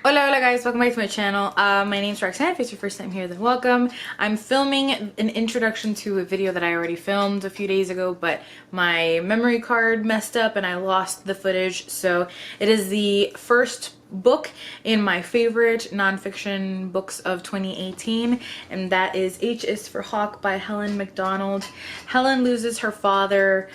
Hola guys, welcome back to my channel. My name's Roxanne. If it's your first time here, then welcome. I'm filming an introduction to a video that I already filmed a few days ago, but my memory card messed up and I lost the footage. So it is the first book in my favorite nonfiction books of 2018, and that is HS4 Hawk by Helen MacDonald. Helen loses her father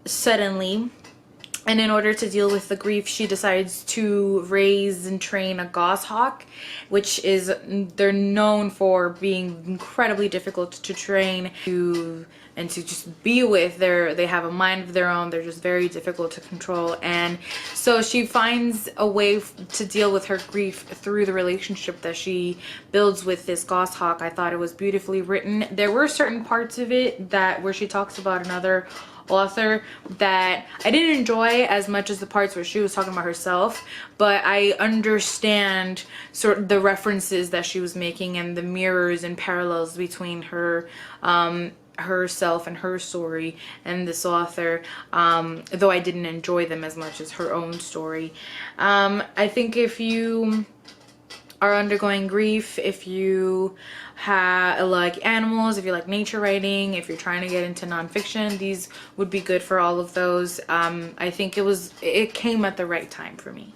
suddenly, and in order to deal with the grief, she decides to raise and train a goshawk, which is, they're known for being incredibly difficult to train and to just be with. They have a mind of their own. They're just very difficult to control. And so she finds a way to deal with her grief through the relationship that she builds with this goshawk. I thought it was beautifully written. There were certain parts of it where she talks about another author that I didn't enjoy as much as the parts where she was talking about herself, but I understand sort of the references that she was making and the mirrors and parallels between her herself and her story and this author, though I didn't enjoy them as much as her own story. I think if you are undergoing grief, if you like animals, if you like nature writing, if you're trying to get into nonfiction, these would be good for all of those. I think it came at the right time for me.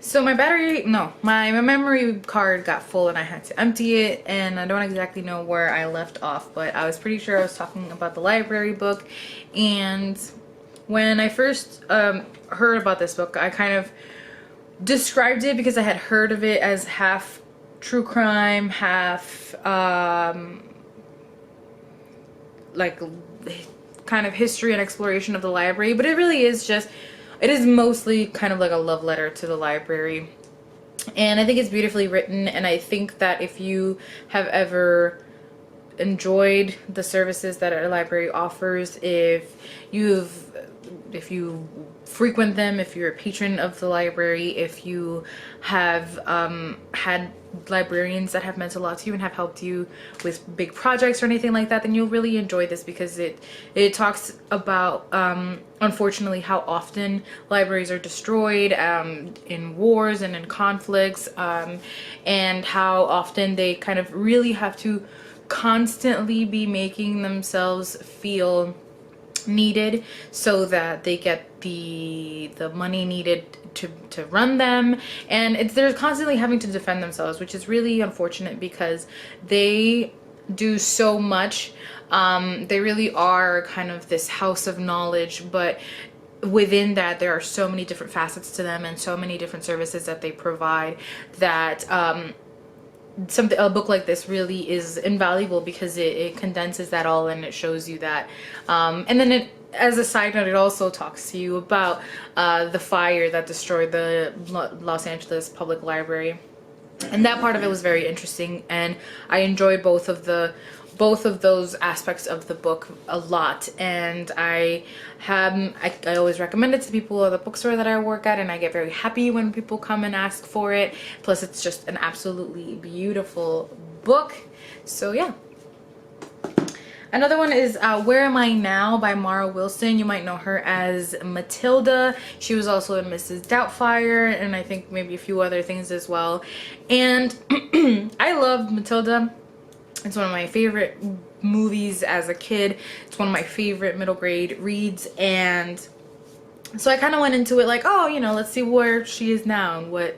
So my memory card got full and I had to empty it, and I don't exactly know where I left off, but I was pretty sure I was talking about the library book. And when I first heard about this book, I kind of described it because I had heard of it as half true crime, half like kind of history and exploration of the library, but it really is it is mostly kind of like a love letter to the library. And I think it's beautifully written, and I think that if you have ever enjoyed the services that a library offers, if you frequent them, if you're a patron of the library, if you have had librarians that have meant a lot to you and have helped you with big projects or anything like that, then you'll really enjoy this, because it talks about unfortunately how often libraries are destroyed in wars and in conflicts, and how often they kind of really have to constantly be making themselves feel needed so that they get the money needed to run them, and they're constantly having to defend themselves, which is really unfortunate because they do so much. They really are kind of this house of knowledge, but within that there are so many different facets to them and so many different services that they provide that a book like this really is invaluable, because it condenses that all and it shows you that. And then as a side note, it also talks to you about the fire that destroyed the Los Angeles Public Library, and that part of it was very interesting, and I enjoyed both of those aspects of the book a lot. And I always recommend it to people at the bookstore that I work at, and I get very happy when people come and ask for it. Plus it's just an absolutely beautiful book. So yeah. Another one is Where Am I Now by Mara Wilson. You might know her as Matilda. She was also in Mrs. Doubtfire, and I think maybe a few other things as well. And I love Matilda. It's one of my favorite movies as a kid. It's one of my favorite middle grade reads, and so I kind of went into it like, oh, let's see where she is now and what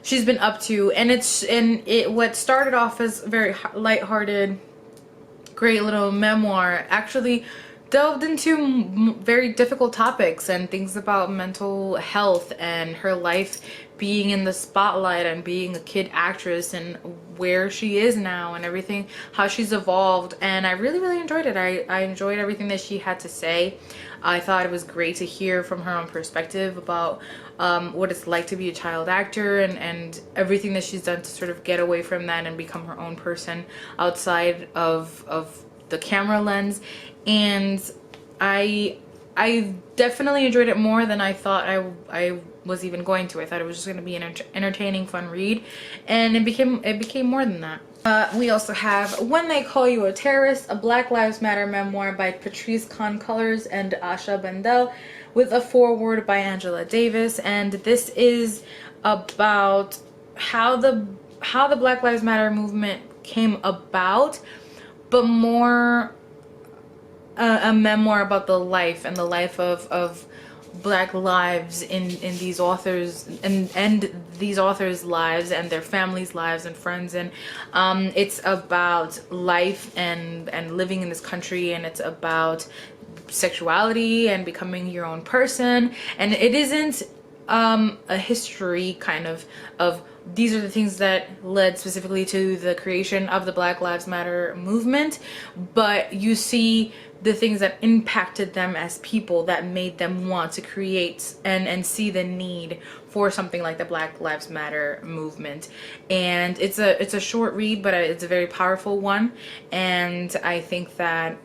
she's been up to. And what started off as very lighthearted, great little memoir actually delved into very difficult topics and things about mental health and her life being in the spotlight and being a kid actress and where she is now and everything, how she's evolved. And I really enjoyed it. I enjoyed everything that she had to say. I thought it was great to hear from her own perspective about what it's like to be a child actor and everything that she's done to sort of get away from that and become her own person outside of the camera lens. And I definitely enjoyed it more than I thought I was even going to. I thought it was just going to be an entertaining, fun read, and it became more than that. We also have When They Call You a Terrorist, a Black Lives Matter memoir by Patrice Concolors and Asha Bendel, with a foreword by Angela Davis. And this is about how the Black Lives Matter movement came about, but more a memoir about the life and the life of Black lives in these authors and these authors' lives and their families' lives and friends. And it's about life and living in this country, and it's about sexuality and becoming your own person. And it isn't a history kind of these are the things that led specifically to the creation of the Black Lives Matter movement, but you see the things that impacted them as people that made them want to create and see the need for something like the Black Lives Matter movement. And it's a short read, but it's a very powerful one. And I think that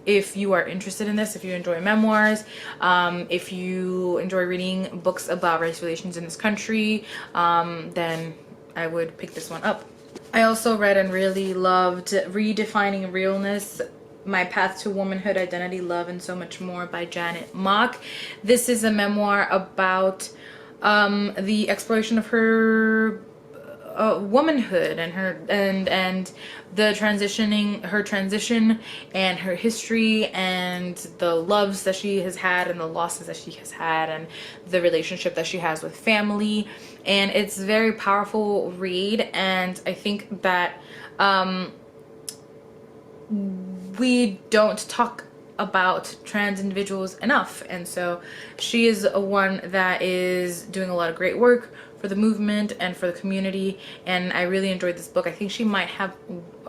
if you are interested in this, if you enjoy memoirs, if you enjoy reading books about race relations in this country, then I would pick this one up. I also read and really loved Redefining Realness, My Path to Womanhood, Identity, Love, and So Much More by Janet Mock. This is a memoir about the exploration of her womanhood and her transition and her history and the loves that she has had and the losses that she has had and the relationship that she has with family. And it's a very powerful read, and I think that we don't talk about trans individuals enough, and so she is one that is doing a lot of great work for the movement and for the community, and I really enjoyed this book. I think she might have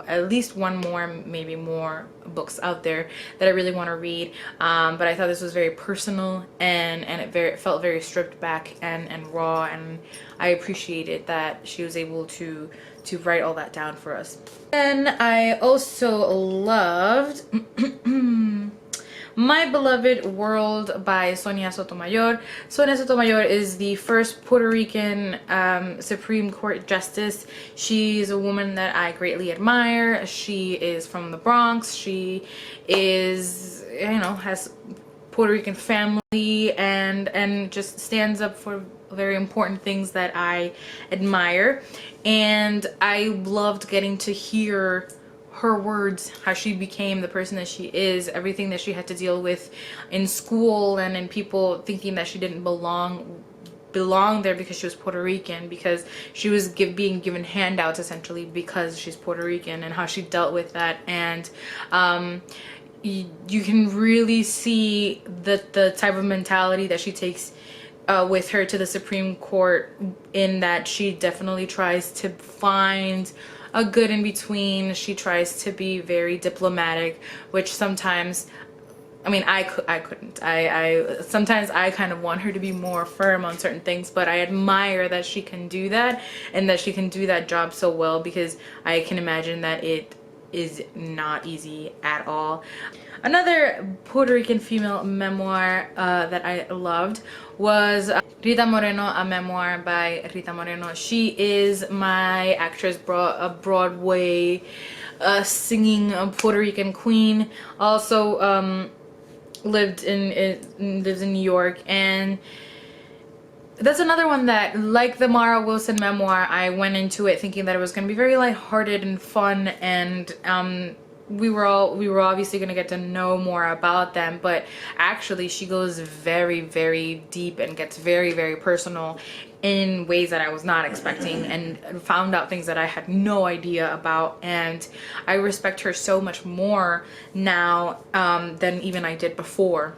at least one more, maybe more books out there that I really want to read, but I thought this was very personal, and it felt very stripped back and raw, and I appreciated that she was able to write all that down for us. And I also loved My Beloved World by Sonia Sotomayor. Sonia Sotomayor is the first Puerto Rican Supreme Court Justice. She's a woman that I greatly admire. She is from the Bronx. She is, has Puerto Rican family and just stands up for very important things that I admire. And I loved getting to hear her words, how she became the person that she is, everything that she had to deal with in school and in people thinking that she didn't belong there because she was Puerto Rican, because she was being given handouts essentially because she's Puerto Rican, and how she dealt with that. And you can really see the type of mentality that she takes with her to the Supreme Court, in that she definitely tries to find a good in between. She tries to be very diplomatic, which sometimes, I mean, I couldn't. Sometimes I kind of want her to be more firm on certain things, but I admire that she can do that, and that she can do that job so well, because I can imagine that it is not easy at all. Another Puerto Rican female memoir that I loved was Rita Moreno, a memoir by Rita Moreno. She is my actress, Broadway singing Puerto Rican queen. Also lives in New York, and that's another one that, like the Mara Wilson memoir, I went into it thinking that it was going to be very lighthearted and fun, and we were obviously going to get to know more about them, but actually she goes very, very deep and gets very, very personal in ways that I was not expecting, and found out things that I had no idea about. And I respect her so much more now than even I did before.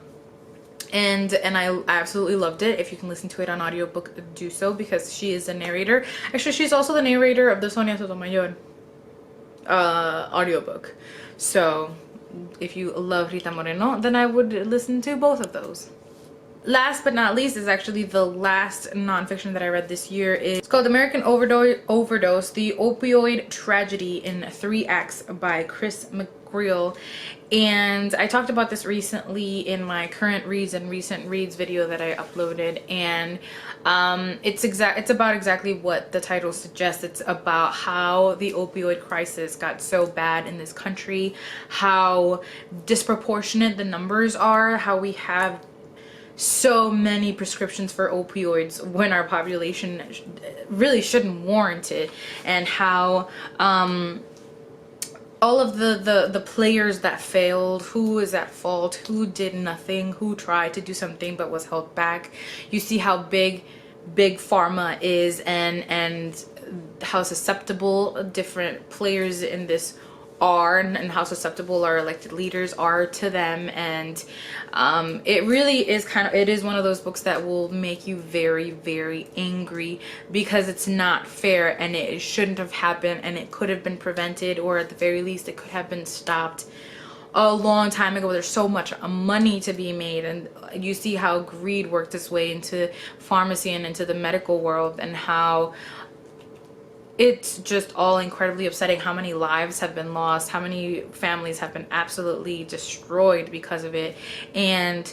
And I absolutely loved it. If you can listen to it on audiobook, do so, because she is the narrator. Actually, she's also the narrator of the Sonia Sotomayor audiobook. So if you love Rita Moreno, then I would listen to both of those. Last but not least is actually the last nonfiction that I read this year. It's called American Overdose, The Opioid Tragedy in 3 Acts by Chris McGreal. And I talked about this recently in my current reads and recent reads video that I uploaded, and it's about exactly what the title suggests. It's about how the opioid crisis got so bad in this country, how disproportionate the numbers are, how we have so many prescriptions for opioids when our population really shouldn't warrant it, and how all of the players that failed, who is at fault, who did nothing, who tried to do something but was held back. You see how big pharma is, and how susceptible different players in this are, and how susceptible our elected leaders are to them. And it really is it is one of those books that will make you very, very angry, because it's not fair, and it shouldn't have happened, and it could have been prevented, or at the very least it could have been stopped a long time ago. There's so much money to be made, and you see how greed worked its way into pharmacy and into the medical world, and how it's just all incredibly upsetting how many lives have been lost, how many families have been absolutely destroyed because of it. And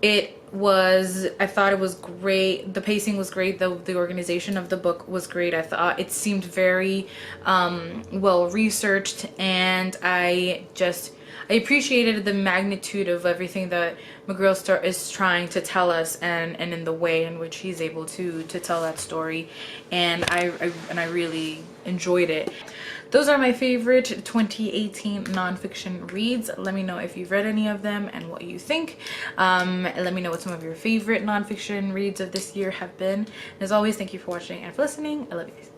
I thought it was great. The pacing was great. The organization of the book was great. I thought it seemed very well researched, and I appreciated the magnitude of everything that McGrail is trying to tell us, and in the way in which he's able to tell that story. And I really enjoyed it. Those are my favorite 2018 nonfiction reads. Let me know if you've read any of them and what you think. Let me know what some of your favorite nonfiction reads of this year have been. And as always, thank you for watching and for listening. I love you guys.